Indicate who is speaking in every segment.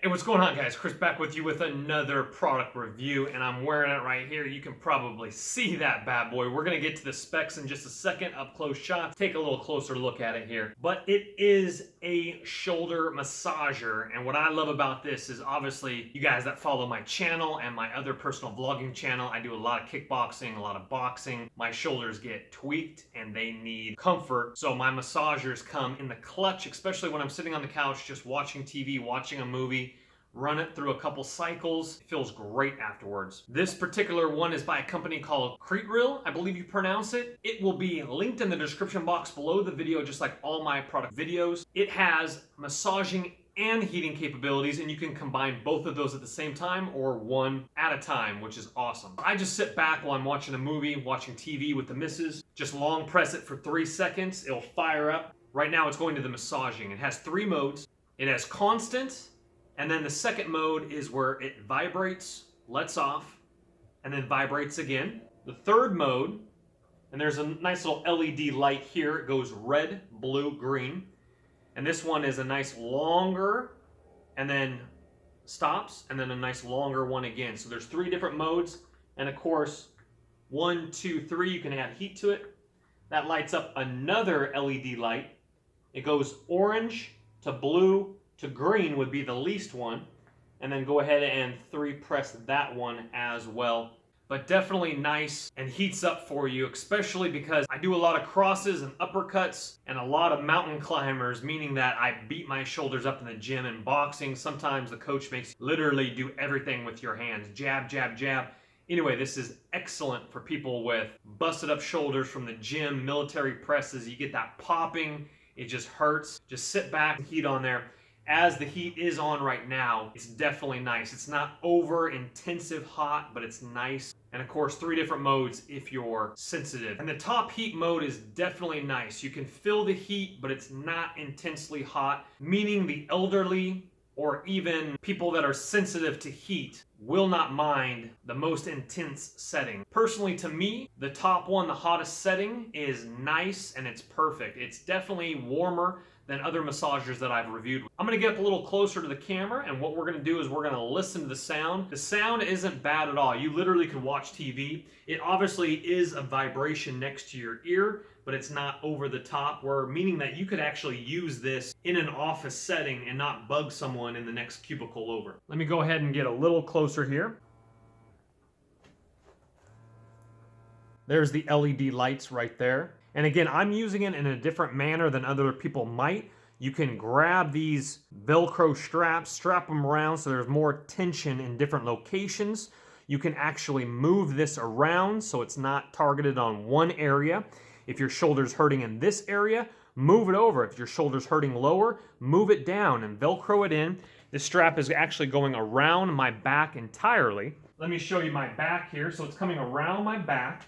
Speaker 1: Hey, what's going on, guys? Chris back with you with another product review, and I'm wearing it right here. You can probably see that bad boy. We're going to get to the specs in just a second, up close shot, take a little closer look at it here. But it is a shoulder massager, and what I love about this is obviously you guys that follow my channel and my other personal vlogging channel, I do a lot of kickboxing, a lot of boxing. My shoulders get tweaked and they need comfort, so my massagers come in the clutch, especially when I'm sitting on the couch just watching TV, watching a movie. Run it through a couple cycles. It feels great afterwards. This particular one is by a company called Creatrill, I believe you pronounce it. It will be linked in the description box below the video, just like all my product videos. It has massaging and heating capabilities, and you can combine both of those at the same time or one at a time, which is awesome. I just sit back while I'm watching a movie, watching TV with the missus, just long press it for 3 seconds. It'll fire up. Right now it's going to the massaging. It has 3 modes. It has constant, and then the second mode is where it vibrates, lets off, and then vibrates again. The third mode, and there's a nice little LED light here. It goes red, blue, green. And this one is a nice longer, and then stops, and then a nice longer one again. So there's 3 different modes. And of course, 1, 2, 3, you can add heat to it. That lights up another LED light. It goes orange to blue, to green would be the least one, and then go ahead and 3 press that one as well. But definitely nice and heats up for you, especially because I do a lot of crosses and uppercuts and a lot of mountain climbers, meaning that I beat my shoulders up in the gym and boxing. Sometimes the coach makes you literally do everything with your hands. Jab, jab, jab. Anyway, this is excellent for people with busted up shoulders from the gym, military presses. You get that popping, it just hurts. Just sit back and heat on there. As the heat is on right now, it's definitely nice. It's not over intensive hot, but it's nice. And of course, 3 different modes if you're sensitive. And the top heat mode is definitely nice. You can feel the heat, but it's not intensely hot, meaning the elderly or even people that are sensitive to heat will not mind the most intense setting. Personally, to me, the top one, the hottest setting, is nice and it's perfect. It's definitely warmer than other massagers that I've reviewed. I'm gonna get up a little closer to the camera, and what we're gonna do is we're gonna listen to the sound. The sound isn't bad at all. You literally could watch TV. It obviously is a vibration next to your ear, but it's not over the top, meaning that you could actually use this in an office setting and not bug someone in the next cubicle over. Let me go ahead and get a little closer here. There's the LED lights right there. And again, I'm using it in a different manner than other people might. You can grab these Velcro straps, strap them around so there's more tension in different locations. You can actually move this around so it's not targeted on one area. If your shoulder's hurting in this area, move it over. If your shoulder's hurting lower, move it down and Velcro it in. This strap is actually going around my back entirely. Let me show you my back here. So it's coming around my back.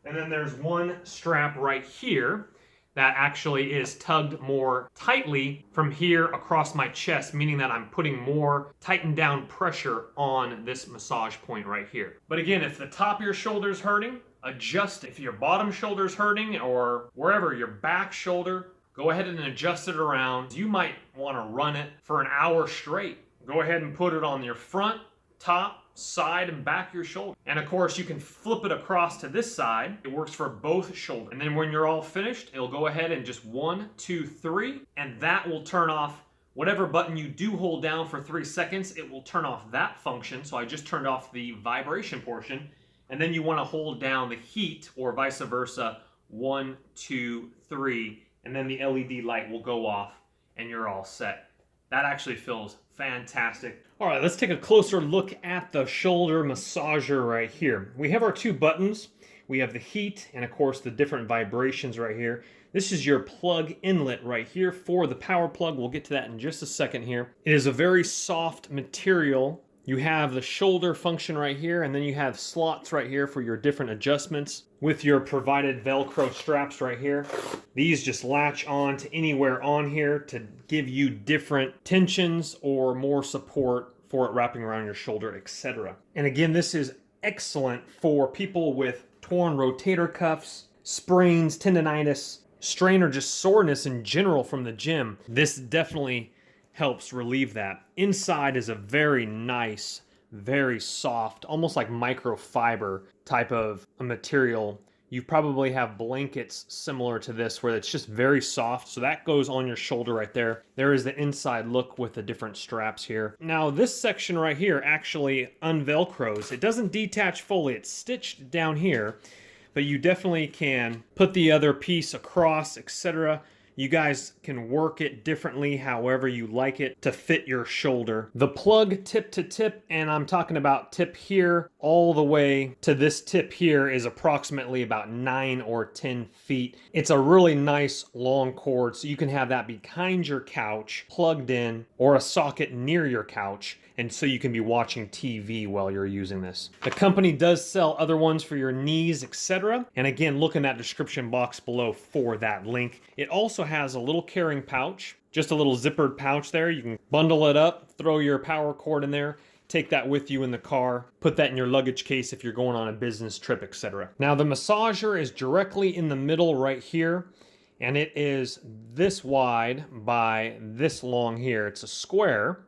Speaker 1: And then there's one strap right here that actually is tugged more tightly from here across my chest, meaning that I'm putting more tightened down pressure on this massage point right here. But again, if the top of your shoulder is hurting, adjust it. If your bottom shoulder is hurting or wherever, your back shoulder, go ahead and adjust it around. You might want to run it for an hour straight. Go ahead and put it on your front, top, side, and back of your shoulder. And of course, you can flip it across to this side. It works for both shoulders. And then when you're all finished, it'll go ahead and just 1, 2, 3, and that will turn off whatever button you do hold down for 3 seconds. It will turn off that function. So I just turned off the vibration portion. And then you want to hold down the heat or vice versa, 1, 2, 3, and then the LED light will go off and you're all set. That actually feels fantastic. All right, let's take a closer look at the shoulder massager right here. We have our 2 buttons. We have the heat and of course the different vibrations right here. This is your plug inlet right here for the power plug. We'll get to that in just a second here. It is a very soft material. You have the shoulder function right here, and then you have slots right here for your different adjustments with your provided Velcro straps right here. These just latch on to anywhere on here to give you different tensions or more support for it wrapping around your shoulder, etc. And again, this is excellent for people with torn rotator cuffs, sprains, tendonitis, strain, or just soreness in general from the gym. This definitely helps relieve that. Inside is a very nice, very soft, almost like microfiber type of a material. You probably have blankets similar to this where it's just very soft. So that goes on your shoulder right there. There is the inside look with the different straps here. Now this section right here actually unvelcros. It doesn't detach fully. It's stitched down here, but you definitely can put the other piece across, etc. You guys can work it differently however you like it to fit your shoulder. The plug tip to tip, and I'm talking about tip here all the way to this tip here, is approximately about 9 or 10 feet. It's a really nice long cord, so you can have that behind your couch, plugged in, or a socket near your couch, and so you can be watching TV while you're using this. The company does sell other ones for your knees, etc. And again, look in that description box below for that link. It also has a little carrying pouch, just a little zippered pouch there. You can bundle it up, throw your power cord in there, take that with you in the car, put that in your luggage case if you're going on a business trip, etc. Now the massager is directly in the middle right here, and it is this wide by this long here. It's a square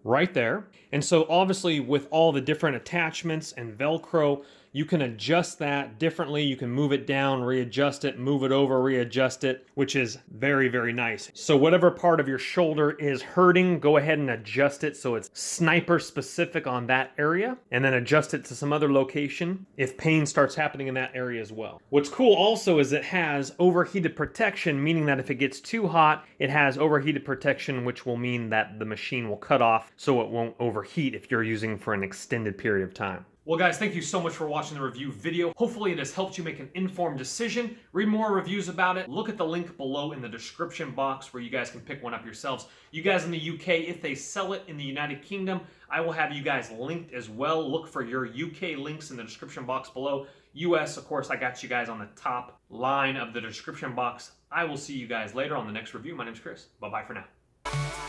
Speaker 1: right there. And so obviously with all the different attachments and Velcro, you can adjust that differently. You can move it down, readjust it, move it over, readjust it, which is very, very nice. So whatever part of your shoulder is hurting, go ahead and adjust it so it's sniper specific on that area, and then adjust it to some other location if pain starts happening in that area as well. What's cool also is it has overheated protection, meaning that if it gets too hot, it has overheated protection, which will mean that the machine will cut off so it won't overheat if you're using for an extended period of time. Well guys, thank you so much for watching the review video. Hopefully it has helped you make an informed decision. Read more reviews about it. Look at the link below in the description box where you guys can pick one up yourselves. You guys in the UK, if they sell it in the United Kingdom, I will have you guys linked as well. Look for your UK links in the description box below. US, of course, I got you guys on the top line of the description box. I will see you guys later on the next review. My name's Chris. Bye-bye for now.